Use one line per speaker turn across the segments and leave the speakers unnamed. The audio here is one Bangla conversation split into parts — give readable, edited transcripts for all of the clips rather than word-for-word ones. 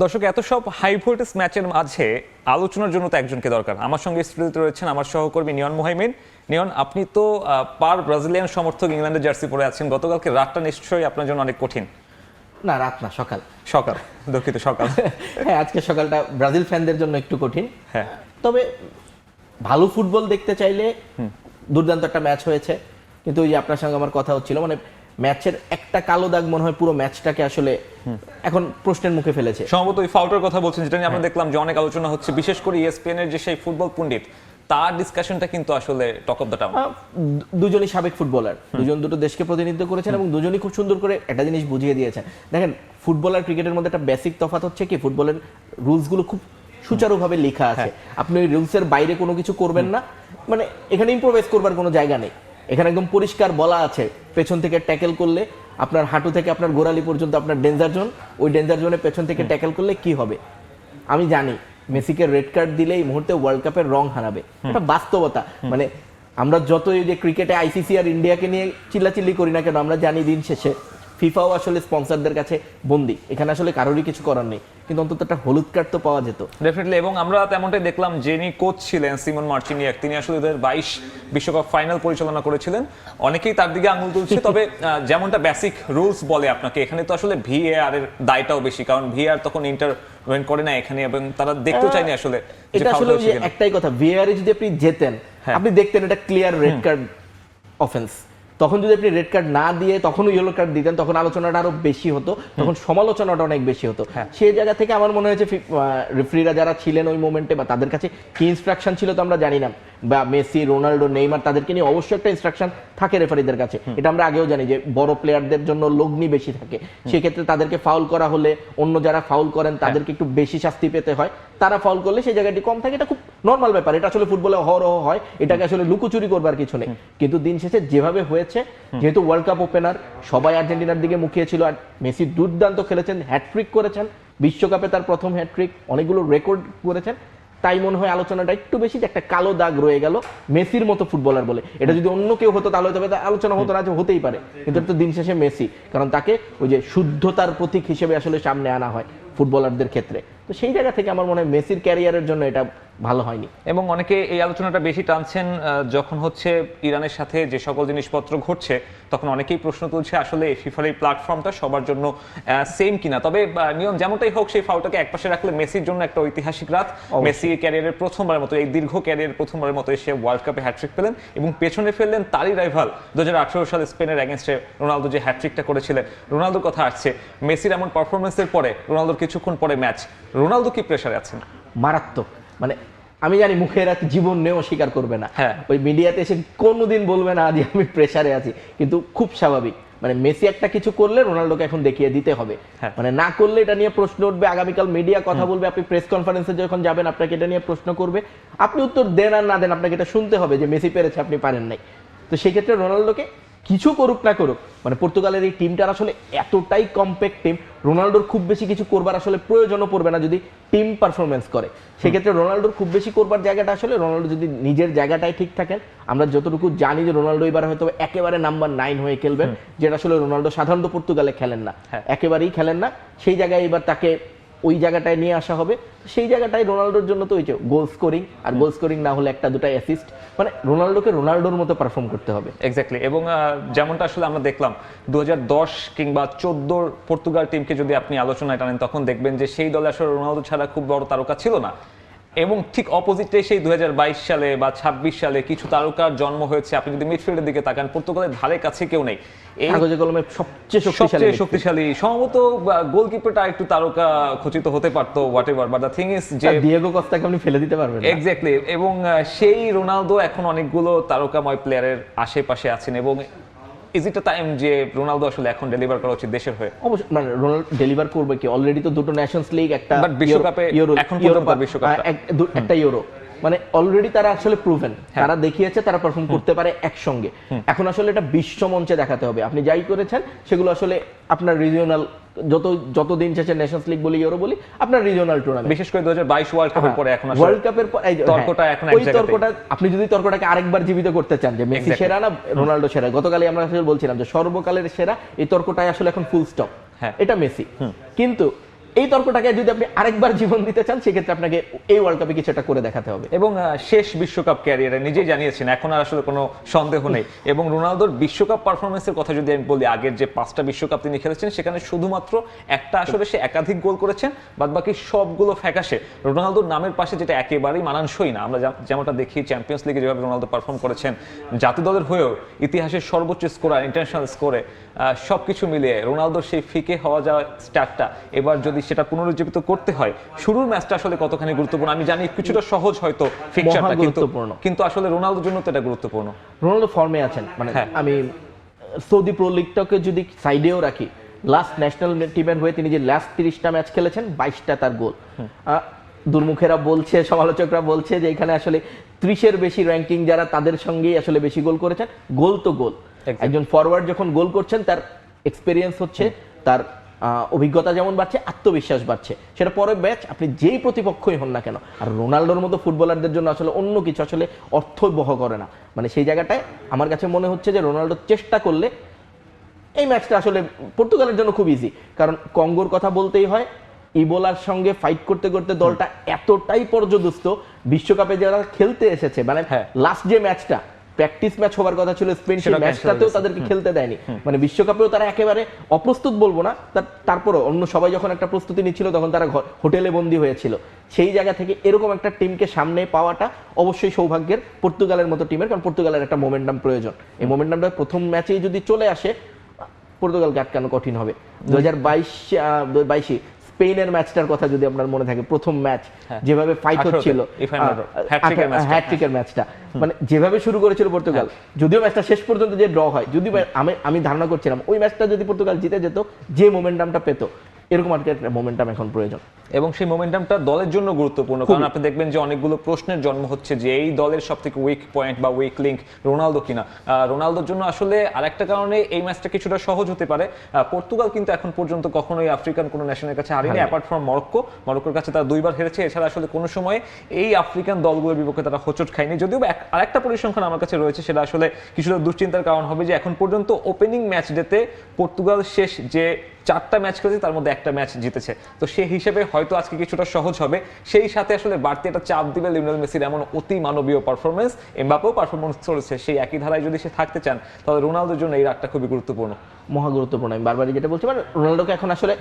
দর্শক, এত সব হাই ভোল্টেজ ম্যাচের মাঝে আলোচনার জন্য তো একজনকে দরকার। আমার সঙ্গে স্টুডিওতে রয়েছেন আমার সহকর্মী নিয়ন মোহাইমিন। নিয়ন, আপনি তো পার ব্রাজিলিয়ান সমর্থক, ইংল্যান্ডের জার্সি পরে আছেন। গতকালকে রাতটা নিশ্চয়ই আপনার জন্য অনেক কঠিন।
না, রাত না, সকাল।
সকাল, দুঃখিত, সকাল।
হ্যাঁ, আজকে সকালটা ব্রাজিল ফ্যানদের জন্য একটু কঠিন।
হ্যাঁ,
তবে ভালো ফুটবল দেখতে চাইলে দুর্দান্ত একটা ম্যাচ হয়েছে। কিন্তু ওই যে আপনার সঙ্গে আমার কথা হচ্ছিল, মানে ম্যাচের একটা কালো দাগ মনে হয় পুরো ম্যাচটাকে আসলে এখন প্রশ্নের মুখে ফেলেছে।
সম্ভবত ওই ফাউলটার কথা বলছেন, যেটা নিয়ে আমরা দেখলাম যে অনেক আলোচনা হচ্ছে, বিশেষ করে ESPN এর যে সেই ফুটবল পণ্ডিত, তার ডিসকাশনটা কিন্তু আসলে টক অফ দ্য টাউন।
দুজনই সাবেক ফুটবলার, দুজন দুটো দেশকে প্রতিনিধিত্ব করেছেন এবং দুজনই খুব সুন্দর করে একটা জিনিস বুঝিয়ে দিয়েছেন। দেখেন, ফুটবল আর ক্রিকেটের মধ্যে একটা বেসিক তফাৎ হচ্ছে কি, ফুটবলের রুলসগুলো খুব সুচারুভাবে লেখা আছে। আপনি ওই রুলসের বাইরে কোনো কিছু করবেন না, মানে এখানে ইম্প্রোভাইজ করবার কোনো জায়গা নেই। এখানে একদম পরিষ্কার বলা আছে, পেছন থেকে ট্যাকেল করলে আপনার হাঁটু থেকে আপনার গোড়ালি পর্যন্ত আপনার ডেঞ্জার জোন, ওই ডেঞ্জার জোনে পেছন থেকে ট্যাকেল করলে কি হবে। আমি জানি মেসিকে রেড কার্ড দিলে এই মুহূর্তে ওয়ার্ল্ড কাপের রং হারাবে, এটা বাস্তবতা। মানে আমরা যত এই যে ক্রিকেটে ICC আর ইন্ডিয়াকে নিয়ে চিল্লাচিল্লি করি না কেন, আমরা জানি দিন শেষে ফিফাও আসলে স্পন্সরদের কাছে বন্দী, এখানে আসলে কারোরই কিছু করার নেই। কিন্তু অন্তত একটা হলুদ কার্ড তো পাওয়া যেত
ডেফিনেটলি। এবং আমরা তেমনটাই দেখলাম, যিনি কোচ ছিলেন সিমন মার্চিনিয়াক, তিনি আসলে 2022 বিশ্বকাপ ফাইনাল পরিচালনা করেছিলেন। অনেকেই তার দিকে আঙুল তুলছে, তবে যেমনটা বেসিক রুলস বলে আপনাকে, এখানে তো আসলে VAR এর দায়টাও বেশি, কারণ VAR তখন ইন্টারভেন করে না এখানে, এবং তারা দেখতেও চায়নি আসলে।
এটা আসলে একটাই কথা, VAR এ যদি আপনি যেতেন, আপনি দেখতেন এটা ক্লিয়ার রেড কার্ড অফেন্স। তখন যদি আপনি রেড কার্ড না দিয়ে তখন ইয়েলো কার্ড দিতেন, তখন আলোচনাটা আরো বেশি হতো, তখন সমালোচনাটা অনেক বেশি হতো। সেই জায়গা থেকে আমার মনে হয়েছে রেফারিরা যারা ছিলেন ওই মোমেন্টে, বা তাদের কাছে কি ইনস্ট্রাকশন ছিল তো আমরা জানি না, বা মেসি, রোনাল্ডো, নেইমার, তাদেরকে নিয়ে অবশ্যই একটা ইনস্ট্রাকশন থাকে রেফারিদের কাছে। এটা আমরা আগেও জানি যে বড় প্লেয়ারদের জন্য লগ্নি বেশি থাকে, সেক্ষেত্রে তাদেরকে ফাউল করা হলে অন্য যারা ফাউল করেন তাদেরকে একটু বেশি শাস্তি পেতে হয়, তারা ফাউল করলে সেই জায়গাটি কম থাকে। এটা খুব নর্মাল ব্যাপার, এটা আসলে ফুটবলে অহরহ হয়, এটাকে আসলে লুকোচুরি করবার কিছু নেই। কিন্তু দিন শেষে যেভাবে হয়েছে, যেহেতু ওয়ার্ল্ড কাপ ওপেনার, সবাই আর্জেন্টিনার দিকে মুখিয়ে ছিল, আর মেসি দুর্দান্ত খেলেছেন, হ্যাটট্রিক করেছেন, বিশ্বকাপে তার প্রথম হ্যাটট্রিক, অনেকগুলো রেকর্ড করেছেন। তাই মনে হয় আলোচনাটা একটু বেশি, যে একটা কালো দাগ রয়ে গেল মেসির মতো ফুটবলার বলে। এটা যদি অন্য কেউ হতো তাহলে হয়তো আলোচনা হতো না, যে হতেই পারে, কিন্তু এটা তো দিন শেষে মেসি, কারণ তাকে ওই যে শুদ্ধতার প্রতীক হিসেবে আসলে সামনে আনা হয় ফুটবলারদের ক্ষেত্রে। তো সেই জায়গা থেকে আমার মনে হয় মেসির ক্যারিয়ারের জন্য এটা ভালো হয়নি।
এবং অনেকে এই আলোচনাটা বেশি টানছেন যখন হচ্ছে ইরানের সাথে যে সকল জিনিসপত্র ঘটছে, তখন অনেকেই প্রশ্ন তুলছে আসলে ফিফার এই প্ল্যাটফর্মটা সবার জন্য সেম কিনা। তবে নিয়ম যেমনটাই হোক, সেই ফাউলটাকে একপাশে রাখলে মেসির জন্য একটা ঐতিহাসিক রাত। মেসি ক্যারিয়ারের প্রথমবারের মতো, এই দীর্ঘ ক্যারিয়ারের প্রথমবারের মতো এসে ওয়ার্ল্ড কাপে হ্যাটট্রিক পেলেন, এবং পেছনে ফেললেন তারই রাইভাল 2018 সালে স্পেনের অ্যাগেনস্টে রোনালদো যে হ্যাটট্রিকটা করেছিলেন। রোনালদোর কথা আসছে, মেসির এমন পারফরমেন্সের পরে, রোনালদোর কিছুক্ষণ পরে ম্যাচ, রোনালদো কি প্রেসারে আছেন?
মারাত্মক। মানে আমি জানি মুখে এরা জীবন নেও স্বীকার করবে না, ওই মিডিয়াতে এসে কোনোদিন বলবে না যে আমি প্রেসারে আছি, কিন্তু খুব স্বাভাবিক। মানে মেসি একটা কিছু করলে রোনাল্ডোকে এখন দেখিয়ে দিতে হবে, মানে না করলে এটা নিয়ে প্রশ্ন উঠবে, আগামীকাল মিডিয়া কথা বলবে, আপনি প্রেস কনফারেন্সে যখন যাবেন আপনাকে এটা নিয়ে প্রশ্ন করবে, আপনি উত্তর দেন আর না দেন আপনাকে এটা শুনতে হবে যে মেসি পেরেছে, আপনি পারেন নাই। তো সেই ক্ষেত্রে রোনাল্ডোকে কিছু করুক না করুক, মানে পর্তুগালের এই টিমটার আসলে এতটাই কমপ্যাক্ট টিম, রোনাল্ডোর খুব বেশি কিছু করবার আসলে প্রয়োজনও পড়বে না যদি টিম পারফরমেন্স করে। সেক্ষেত্রে রোনাল্ডোর খুব বেশি করবার জায়গাটা আসলে, রোনাল্ডো যদি নিজের জায়গাটায় ঠিক থাকেন, আমরা যতটুকু জানি যে রোনাল্ডো এবার হয়তো একেবারে নাম্বার 9 হয়ে খেলবেন, যেটা আসলে রোনাল্ডো সাধারণত পর্তুগালে খেলেন না, একেবারেই খেলেন না। সেই জায়গায় এবার তাকে ওই জায়গাটায় নিয়ে আসা হবে। সেই জায়গাটায় রোনাল্ডোর জন্য তো ওই যে গোল স্কোরিং, আর গোল স্কোরিং না হলে একটা দুটা অ্যাসিস্ট, মানে রোনাল্ডোকে রোনাল্ডোর মতো পারফর্ম করতে হবে।
এক্স্যাক্টলি। এবং যেমনটা আসলে আমরা দেখলাম 2010 কিংবা 14 পর্তুগাল টিমকে যদি আপনি আলোচনায় টানেন, তখন দেখবেন যে সেই দলে আসলে রোনালদো ছাড়া খুব বড় তারকা ছিল না। এবং ঠিক অপোজিটে সেই 2022 সালে বা 26 সালে কিছু তারকার জন্ম হয়েছে। আপনি যদি মিডফিল্ডের দিকে তাকান, পর্তুগালের ধারে কাছে কেউ নেই। এই
কাগজে কলমে সবচেয়ে
শক্তিশালী, সম্ভবত গোলকিপারটা একটু তারকা খচিত হতে পারতো, whatever, but the thing is যে
ডিয়েগো কস্তাকে আপনি ফেলে দিতে পারবেন না।
এক্স্যাক্টলি। এবং সেই রোনালদো এখন অনেকগুলো তারকাময় প্লেয়ারের আশেপাশে আছেন, এবং ইজ ইট আ টাইম যে রোনালদো আসলে এখন ডেলিভার করা উচিত দেশের হয়ে?
অবশ্যই, মানে রোনালদো ডেলিভার করবে কি, অলরেডি তো দুটো ন্যাশনস লিগ, একটা
বিশ্বকাপে, এখন পর্যন্ত বিশ্বকাপ,
একটা ইউরো, মানে অলরেডি তারা আসলে প্রুভেন, তারা দেখিয়েছে তারা পারফর্ম করতে পারে একসঙ্গে। এখন আসলে এটা বিশ্ব মঞ্চে দেখাতে হবে। আপনি যাই করেছেন সেগুলো আসলে আপনার রিজিওনাল, যত দিন শেষে নেশনস লিগ বলি, ইউরো বলি, আপনার রিজিওনাল টুর্নামেন্ট,
বিশেষ করে 2022 ওয়ার্ল্ড কাপের পরে, এখন আসলে
ওয়ার্ল্ড কাপের পর
তর্কটা এখন এক
ওই
জায়গাতে।
তর্কটা আপনি যদি তর্কটাকে আরেকবার জীবিত করতে চান যে মেসি সেরা না রোনাল্ডো সেরা, গতকালই আমরা আসলে বলছিলাম যে সর্বকালের সেরা, এই তর্কটাই আসলে এখন ফুল স্টপ, এটা মেসি। কিন্তু এই তর্কটাকে যদি আপনি আরেকবার জীবন দিতে চান সেক্ষেত্রে আপনাকে এই ওয়ার্ল্ড কাপে কিছু একটা করে দেখাতে হবে।
এবং শেষ বিশ্বকাপ ক্যারিয়ারে নিজেই জানিয়েছেন এখন আর আসলে কোনো সন্দেহ নেই। এবং রোনালদোর বিশ্বকাপ পারফরমেন্সের কথা যদি আমি বলি, আগের যে 5টা বিশ্বকাপ তিনি খেলেছেন সেখানে শুধুমাত্র একটা আসলে সে একাধিক গোল করেছেন, বাদবাকি সবগুলো ফ্যাকাশে। রোনালদোর নামের পাশে যেটা একেবারেই মানানসই না, আমরা যেমনটা দেখি চ্যাম্পিয়ন্স লিগে যেভাবে রোনালদো পারফর্ম করেছেন, জাতীয় দলের হয়েও ইতিহাসের সর্বোচ্চ স্কোরার, ইন্টারন্যাশনাল স্কোরে, সবকিছু মিলিয়ে রোনালদোর সেই ফিকে হওয়া যাওয়া স্টার্টটা এবার যদি সেটা পুনরুজ্জীবিত করতে হয়, শুরুর ম্যাচটা আসলে কতখানি গুরুত্বপূর্ণ আমি জানি কিছুটা সহজ হয়তো ফিকচারটা, কিন্তু আসলে রোনালদোর জন্য তো এটা গুরুত্বপূর্ণ।
রোনালদো ফর্মে আছেন, মানে আমি সৌদি প্রো লিগটাকে যদি সাইডেও রাখি, লাস্ট ন্যাশনাল টিমের হয়ে তিনি যে লাস্ট 30টা ম্যাচ খেলেছেন 22টা তার গোল। দুর্মুখেরা বলছে, সমালোচকরা বলছে যে এখানে আসলে 30-এর বেশি র্যাঙ্কিং যারা তাদের সঙ্গেই আসলে বেশি গোল করেছেন। গোল তো গোল, একজন ফরওয়ার্ড যখন গোল করছেন তার এক্সপেরিয়েন্স হচ্ছে, তার অভিজ্ঞতা যেমন বাড়ছে, আত্মবিশ্বাস বাড়ছে, সেটা পরে ম্যাচ আপনি যেই প্রতিপক্ষই হন না কেন। আর রোনাল্ডোর মতো ফুটবলারদের জন্য আসলে অন্য কিছু আসলে অর্থ বহ করে না, মানে সেই জায়গাটায় আমার কাছে মনে হচ্ছে যে রোনাল্ডো চেষ্টা করলে এই ম্যাচটা আসলে পর্তুগালের জন্য খুব ইজি। কারণ কঙ্গোর কথা বলতেই হয়, ইবোলার সঙ্গে ফাইট করতে করতে দলটা এতটাই পর্যদস্ত, বিশ্বকাপে যারা খেলতে এসেছে, মানে লাস্ট যে ম্যাচটা প্র্যাকটিস ম্যাচ হওয়ার কথা ছিল স্পেন, সেই ম্যাচটাতেও তাদেরকে খেলতে দেয়নি। মানে বিশ্বকাপেও তারা একেবারে অপ্রস্তুত বলবো না, তারপরও অন্য সবাই যখন একটা প্রস্তুতি নিচ্ছিল তখন তারা হোটেলে বন্দী হয়েছিল। সেই জায়গা থেকে এরকম একটা টিমকে সামনে পাওয়াটা অবশ্যই সৌভাগ্যের পর্তুগালের মতো টিমের, কারণ পর্তুগালের একটা মোমেন্টাম প্রয়োজন। এই মোমেন্টামটা প্রথম ম্যাচেই যদি চলে আসে পর্তুগালকে আটকানো কঠিন হবে। 2022 স্পেনের ম্যাচটার কথা যদি আপনার মনে থাকে, প্রথম ম্যাচ যেভাবে ফাইট হচ্ছিল, হ্যাটট্রিকের ম্যাচটা, মানে যেভাবে শুরু করেছিল পর্তুগাল, যদিও ম্যাচটা শেষ পর্যন্ত যে ড্র হয়, যদি আমি ধারণা করছিলাম ওই ম্যাচটা যদি পর্তুগাল জিতে যেত, যে মোমেন্টামটা পেত, এরকম একটা মোমেন্টাম এখন প্রয়োজন।
এবং সেই মোমেন্টামটা দলের জন্য গুরুত্বপূর্ণ, কারণ আপনি দেখবেন যে অনেকগুলো প্রশ্নের জন্ম হচ্ছে যে এই দলের সবথেকে উইক পয়েন্ট বা উইক লিঙ্ক রোনালদো কিনা। রোনালদোর জন্য আসলে আরেকটা কারণে এই ম্যাচটা কিছুটা সহজ হতে পারে। পর্তুগাল কিন্তু এখন পর্যন্ত কখনোই আফ্রিকান কোনো ন্যাশনের কাছে হারেনি, অ্যাপার্ট ফ্রম মরক্কোর কাছে তারা 2বার হেরেছে। এছাড়া আসলে কোনো সময় এই আফ্রিকান দলগুলোর বিপক্ষে তারা হোঁচট খায়নি। যদিও আরেকটা পরিসংখ্যান আমার কাছে রয়েছে, সেটা আসলে কিছুটা দুশ্চিন্তার কারণ হবে যে এখন পর্যন্ত ওপেনিং ম্যাচ ডেতে পর্তুগাল শেষ যে 4টা ম্যাচ খেলেছে তার মধ্যে একটা ম্যাচ জিতেছে। তো সেই হিসেবে হয়তো আজকে কিছুটা সহজ হবে। সেই সাথে আসলে বাড়তি একটা চাপ দিবে লিওনেল মেসির এমন অতি মানবীয় পারফরমেন্স, এমবাপেও পারফরমেন্স করেছে, সেই একই ধারায় যদি সে থাকতে চান তাহলে রোনালদোর জন্য এই রাতটা খুবই গুরুত্বপূর্ণ,
মহা গুরুত্বপূর্ণ। আমি বারবারই যেটা বলছি, মানে রোনালদোকে এখন আসলে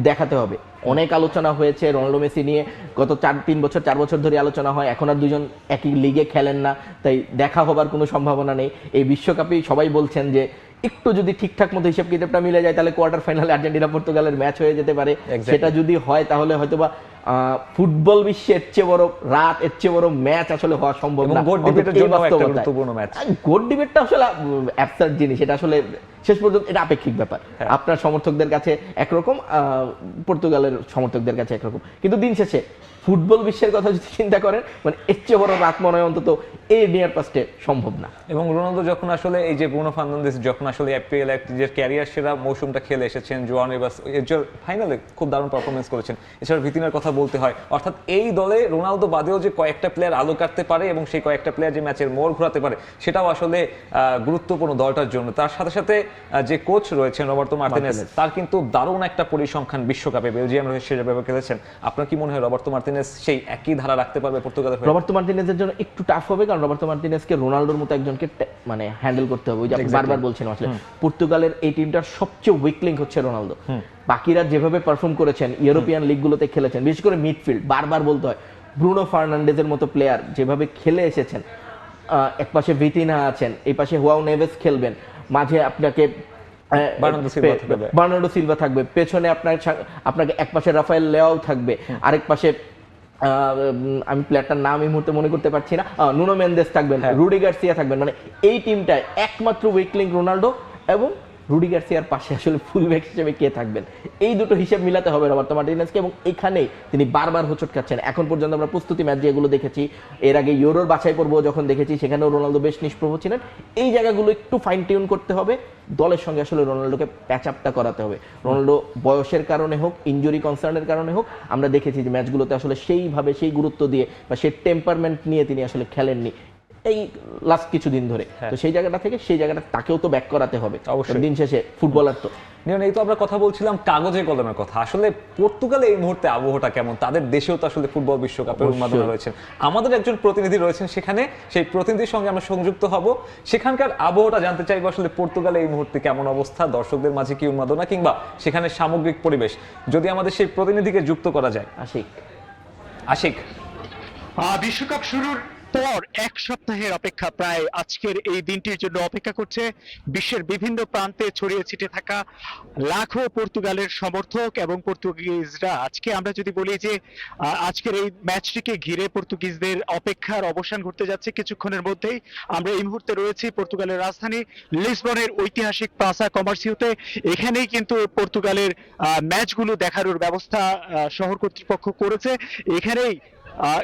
দেখাতে হবে। অনেক আলোচনা হয়েছে রোনালদো মেসি নিয়ে, গত 4 বছর ধরে আলোচনা হয়, এখন আর দুজন একই লিগে খেলেন না, তাই দেখা হবার কোনো সম্ভাবনা নেই। এই বিশ্বকাপেই সবাই বলছেন যে একটু যদি ঠিকঠাক মতো হিসাব কিতাবটা মিলে যায় তাহলে কোয়ার্টার ফাইনালে আর্জেন্টিনা পর্তুগালের ম্যাচ হয়ে যেতে পারে। সেটা যদি হয় তাহলে হয়তোবা ফুটবল বিশ্বের চেয়ে বড় রাত, এর চেয়ে বড় ম্যাচ আসলে হওয়া সম্ভব না। গোট ডিবেটটা আসলে অ্যাবসার্ড জিনিস, এটা আসলে শেষ পর্যন্ত এটা আপেক্ষিক ব্যাপার। আপনার সমর্থকদের কাছে একরকম, পর্তুগালের সমর্থকদের কাছে একরকম, কিন্তু দিন শেষে ফুটবল বিশ্বের কথা যদি চিন্তা করেন, মানে এর চেয়ে বড় রাত মনে হয় অন্তত এই নিয়ার পাস্টে সম্ভব না।
এবং রোনালদো যখন আসলে এই যে ব্রুনো ফার্নান্দেস যখন আসলে এপিএল যে ক্যারিয়ার সেরা মৌসুমটা খেলে এসেছেন, জোয়ান রিভাস ফাইনালে খুব দারুণ পারফরমেন্স করেছেন। এছাড়া ভিতিনার কথা বলতে হয়, অর্থাৎ এই দলে রোনালদো বাদেও যে কয়েকটা প্লেয়ার আলো কাটতে পারে এবং সেই কয়েকটা প্লেয়ার যে ম্যাচের মোড় ঘোরাতে পারে, সেটাও আসলে গুরুত্বপূর্ণ দলটার জন্য। তার সাথে সাথে যে কোচ রয়েছেন রবার্তো মার্টিনেজ, তার কিন্তু দারুণ একটা পরিসংখ্যান বিশ্বকাপে বেলজিয়াম রয়েছে সেভাবে খেলেছেন। আপনার কি মনে হয় রবার্তো মার্টিনেজ সেই একই ধারা রাখতে পারবে পর্তুগালের হয়ে?
রবার্তো মার্টিনেজের জন্য একটু টাফ হবে, কারণ রবার্তো মার্টিনেজকে রোনালদোর মতো একজনকে মানে হ্যান্ডেল করতে হবে। ওই যে বারবার বলছিলাম আসলে পর্তুগালের এই টিমটার সবচেয়ে উইক লিঙ্ক হচ্ছে রোনালদো। বাকিরা যেভাবে পারফর্ম করেছেন, ইউরোপিয়ান লিগগুলোতে খেলেছেন, বিশেষ করে মিডফিল্ড, বারবার বলতে হয় ব্রুনো ফার্নান্ডেজের মতো প্লেয়ার যেভাবে খেলে এসেছেন, এক পাশে ভিতিনা আছেন, এই পাশে হুয়াও নেভেস খেলবেন, মাঝে আপনাকে বার্নার্ডো সিলভা থাকবে, পেছনে আপনাকে এক পাশে রাফায়েল লেয়াও থাকবে, আরেক পাশে আমি প্লেয়ারটার নাম এই মুহূর্তে মনে করতে পারছি না, নুনো মেন্দেস থাকবেন, রুডি গার্সিয়া থাকবেন। মানে এই টিমটায় একমাত্র উইক লিঙ্ক রোনাল্ডো, এবং রুডি গার্সিয়ার পাশে আসলে ফুলব্যাক হিসেবে কে থাকবেন, এই দুটো হিসেব মিলাতে হবে রবার্তো মার্টিনেজকে। এবং এখানেই তিনি বারবার হোঁচট খাচ্ছেন। এখন পর্যন্ত আমরা প্রস্তুতি ম্যাচ যেগুলো দেখেছি, এর আগে ইউরোর বাছাই পর্ব যখন দেখেছি, সেখানেও রোনালদো বেশ নিষ্প্রভ ছিলেন। এই জায়গাগুলো একটু ফাইন টিউন করতে হবে, দলের সঙ্গে আসলে রোনালদোকে প্যাচ আপটা করাতে হবে। রোনালদো বয়সের কারণে হোক, ইনজুরি কনসার্নের কারণে হোক, আমরা দেখেছি যে ম্যাচগুলোতে আসলে সেইভাবে সেই গুরুত্ব দিয়ে বা সেই টেম্পারমেন্ট নিয়ে তিনি আসলে খেলেননি। এই লাস্ট কিছুদিন ধরে। তো সেই জায়গাটা থেকে সেই জায়গাটা তাকেও তো ব্যাক করাতে হবে,
অবশ্যই।
দিন শেষে ফুটবলার তো।
নিয়ন, এই তো আমরা কথা বলছিলাম কাগজে কলমের কথা, আসলে পর্তুগালে এই মুহূর্তে আবহাওয়াটা কেমন? তাদের দেশেও তো আসলে ফুটবল বিশ্বকাপের উন্মাদনা রয়েছেন, আমাদের একজন প্রতিনিধি রয়েছেন সেখানে, সেই প্রতিনিধির সঙ্গে আমরা সংযুক্ত হব, সেখানকার আবহাওয়াটা জানতে চাইবো। আসলে পর্তুগালে এই মুহূর্তে কেমন অবস্থা, দর্শকদের মাঝে কি উন্মাদনা, কিংবা সেখানে সামগ্রিক পরিবেশ, যদি আমাদের সেই প্রতিনিধিকে যুক্ত করা যায়। আশিক,
বিশ্বকাপ শুরুর পর এক সপ্তাহের অপেক্ষা, প্রায় আজকের এই দিনটির জন্য অপেক্ষা করছে বিশ্বের বিভিন্ন প্রান্তে ছড়িয়ে ছিটে থাকা লাখো পর্তুগালের সমর্থক এবং পর্তুগিজরা। আজকে আমরা যদি বলি যে আজকের এই ম্যাচটিকে ঘিরে পর্তুগিজদের অপেক্ষার অবসান ঘটতে যাচ্ছে কিছুক্ষণের মধ্যেই। আমরা এই মুহূর্তে রয়েছি পর্তুগালের রাজধানী লিসবনের ঐতিহাসিক প্লাসা কমার্সিওতে। এখানেই কিন্তু পর্তুগালের ম্যাচগুলো দেখানোর ব্যবস্থা শহর কর্তৃপক্ষ করেছে। এখানেই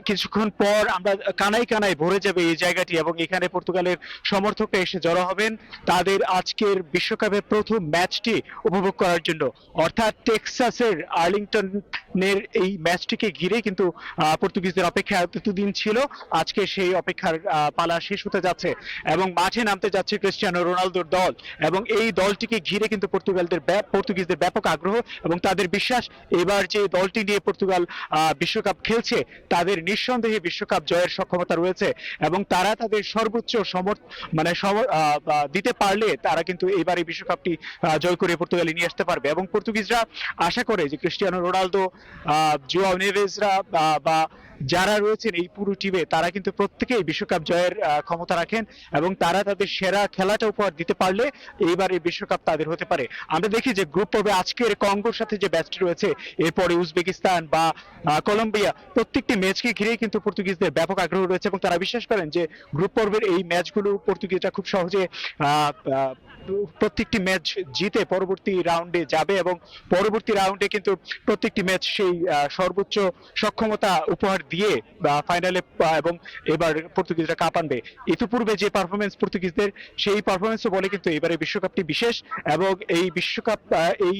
কিছুক্ষণ পর আমরা কানায় কানায় ভরে যাবে এই জায়গাটি, এবং এখানে পর্তুগালের সমর্থকরা এসে জড়ো হবেন তাদের আজকের বিশ্বকাপের প্রথম ম্যাচটি উপভোগ করার জন্য। অর্থাৎ টেক্সাসের আর্লিংটনের এই ম্যাচটিকে ঘিরে কিন্তু পর্তুগিজদের অপেক্ষা এতদিন ছিল, আজকে সেই অপেক্ষার পালা শেষ হতে যাচ্ছে এবং মাঠে নামতে যাচ্ছে ক্রিস্টিয়ানো রোনালদোর দল। এবং এই দলটিকে ঘিরে কিন্তু পর্তুগিজদের ব্যাপক আগ্রহ এবং তাদের বিশ্বাস এবার যে দলটি নিয়ে পর্তুগাল বিশ্বকাপ খেলছে তাদের নিঃসন্দেহে বিশ্বকাপ জয়ের সক্ষমতা রয়েছে, এবং তারা তাদের সর্বোচ্চ দিতে পারলে তারা কিন্তু এবার এই বিশ্বকাপটি জয় করে পর্তুগালে নিয়ে আসতে পারবে। এবং পর্তুগিজরা আশা করে যে ক্রিস্টিয়ানো রোনালদো, জোয়াও নেভেজরা বা যারা রয়েছেন এই পুরো টিমে, তারা কিন্তু প্রত্যেকেই বিশ্বকাপ জয়ের ক্ষমতা রাখেন, এবং তারা তাদের সেরা খেলাটা উপহার দিতে পারলে এইবার এই বিশ্বকাপ তাদের হতে পারে। আমরা দেখি যে গ্রুপ পর্বে আজকের কঙ্গোর সাথে যে ম্যাচটি রয়েছে, এরপরে উজবেকিস্তান বা কলম্বিয়া, প্রত্যেকটি ম্যাচকে ঘিরেই কিন্তু পর্তুগিজদের ব্যাপক আগ্রহ রয়েছে, এবং তারা বিশ্বাস করেন যে গ্রুপ পর্বের এই ম্যাচগুলো পর্তুগিজরা খুব সহজে প্রত্যেকটি ম্যাচ জিতে পরবর্তী রাউন্ডে যাবে, এবং পরবর্তী রাউন্ডে কিন্তু প্রত্যেকটি ম্যাচ সেই সর্বোচ্চ সক্ষমতা উপহার দিয়ে বা ফাইনালে এবং এবার পর্তুগিজরা কাপ আনবে। ইতিপূর্বে যে পারফরমেন্স পর্তুগিজদের, সেই পারফরমেন্সও বলে কিন্তু এবারে বিশ্বকাপটি বিশেষ, এবং এই বিশ্বকাপ এই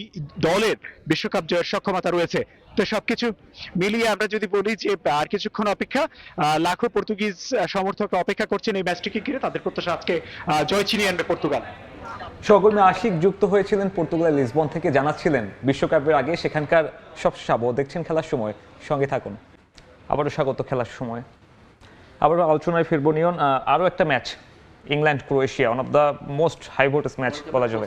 দলের বিশ্বকাপ জয়ের সক্ষমতা রয়েছে। তো সবকিছু মিলিয়ে আমরা যদি বলি যে আর কিছুক্ষণ অপেক্ষা, লাখো পর্তুগিজ সমর্থকরা অপেক্ষা করছেন এই ম্যাচটিকে ঘিরে, তাদের প্রত্যাশা আজকে জয় ছিনিয়ে আনবে পর্তুগাল।
সহকর্মী আশিক যুক্ত হয়েছিলেন পর্তুগালের লিসবন থেকে, জানাচ্ছিলেন বিশ্বকাপের আগে সেখানকার সব আবহাওয়া দেখছেন খেলার সময়। সঙ্গে থাকুন, আবারও স্বাগত খেলার সময়। আবারও আলোচনায় ফিরবো নিয়ন, আরও একটা match England Croatia, one of the most high voltage match বলা যাবে,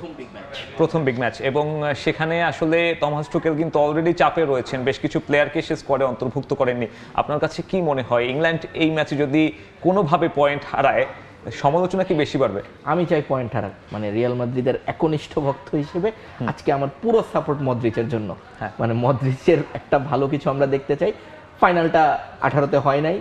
প্রথম বিগ ম্যাচ। এবং সেখানে আসলে টমাস টুকেল কিন্তু অলরেডি চাপে রয়েছেন, বেশ কিছু প্লেয়ারকে সে স্কোয়াডে অন্তর্ভুক্ত করেননি। আপনার কাছে কি মনে হয়, ইংল্যান্ড এই ম্যাচে যদি কোনোভাবে পয়েন্ট হারায় সমালোচনা কি বেশি বাড়বে?
আমি চাই পয়েন্ট হারাক, মানে রিয়াল মাদ্রিদের একনিষ্ঠ ভক্ত হিসেবে আজকে আমার পুরো সাপোর্ট মদ্রিচের জন্য। মানে মদ্রিচের একটা ভালো কিছু আমরা দেখতে চাই। ফাইনালটা 18-তে হয় নাই,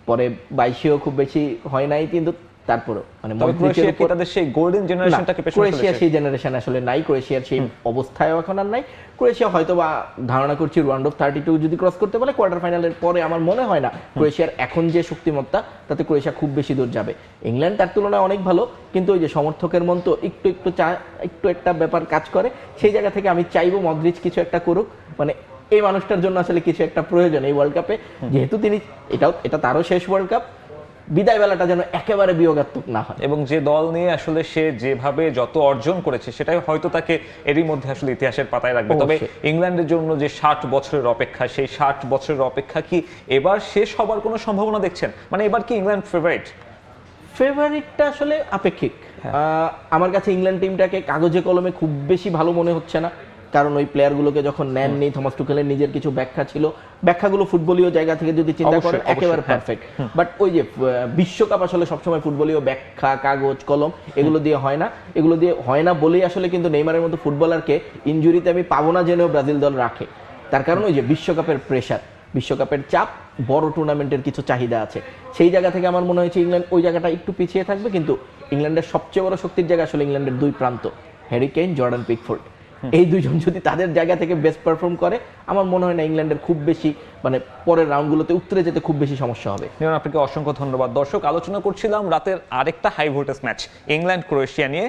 পরে 22-এও খুব বেশি হয় নাই, কিন্তু তারপরেও মানে
ক্রোয়েশিয়া কি তাদের সেই গোল্ডেন জেনারেশনটাকে পেছনে ফেলেছে?
ক্রোয়েশিয়া সেই জেনারেশন আসলে নাই, ক্রোয়েশিয়ার সেই অবস্থায়ও এখন আর নাই। ক্রোয়েশিয়া হয়তো বা ধারণা করছি রাউন্ড অফ 32 যদি ক্রস করতে পারে কোয়ার্টার ফাইনালের পরে, আমার মনে হয় না ক্রোয়েশিয়ার এখন যে শক্তিমত্তা তাতে ক্রোয়েশিয়া খুব বেশি দূর যাবে। ইংল্যান্ড তার তুলনায় অনেক ভালো, কিন্তু ওই যে সমর্থকের মন তো একটু একটা ব্যাপার কাজ করে। সেই জায়গা থেকে আমি চাইবো মদ্রিচ কিছু একটা করুক, মানে এই মানুষটার জন্য আসলে কিছু একটা প্রয়োজন এই ওয়ার্ল্ড কাপে, যেহেতু তিনি এটা তারও শেষ ওয়ার্ল্ড কাপ, বিদায় বেলাটা যেন একেবারে বিয়োগাত্মক না হয়।
এবং যে দল নিয়ে আসলে সে যেভাবে যত অর্জন করেছে সেটাই হয়তো তাকে এরই মধ্যে আসলে ইতিহাসের পাতায় রাখবে। তবে ইংল্যান্ডের জন্য যে 60 বছরের অপেক্ষা, সেই 60 বছরের অপেক্ষা কি এবার শেষ হবার কোনো সম্ভাবনা দেখছেন? মানে এবার কি ইংল্যান্ড
ফেভারিটটা আসলে আপেক্ষিক। আমার কাছে ইংল্যান্ড টিমটাকে কাগজে কলমে খুব বেশি ভালো মনে হচ্ছে না, কারণ ওই প্লেয়ারগুলোকে যখন নেননি, থমাস টুকেলের নিজের কিছু ব্যাখ্যা ছিল, ব্যাখ্যাগুলো ফুটবলীয় জায়গা থেকে যদি চিন্তা করেন একেবারে পারফেক্ট। বাট ওই যে বিশ্বকাপ আসলে সবসময় ফুটবলীয় ব্যাখ্যা, কাগজ কলম এগুলো দিয়ে হয় না বলেই আসলে কিন্তু নেইমারের মতো ফুটবলারকে ইনজুরিতে আমি পাবো না জেনেও ব্রাজিল দল রাখে। তার কারণ ওই যে বিশ্বকাপের প্রেশার, বিশ্বকাপের চাপ, বড় টুর্নামেন্টের কিছু চাহিদা আছে। সেই জায়গা থেকে আমার মনে হয়েছে ইংল্যান্ড ওই জায়গাটা একটু পিছিয়ে থাকবে, কিন্তু ইংল্যান্ডের সবচেয়ে বড় শক্তির জায়গা আসলে ইংল্যান্ডের দুই প্রান্ত, হ্যারি কেইন, জর্ডান পিকফোর্ড। এই দুইজন যদি তাদের জায়গা থেকে বেস্ট পারফর্ম করে, আমার মনে হয় না ইংল্যান্ডের খুব বেশি মানে পরের রাউন্ডগুলোতে উত্তরে যেতে খুব বেশি সমস্যা হবে।
আপনাকে অসংখ্য ধন্যবাদ। দর্শক, আলোচনা করছিলাম রাতের আরেকটা high voltage match England Croatia নিয়ে।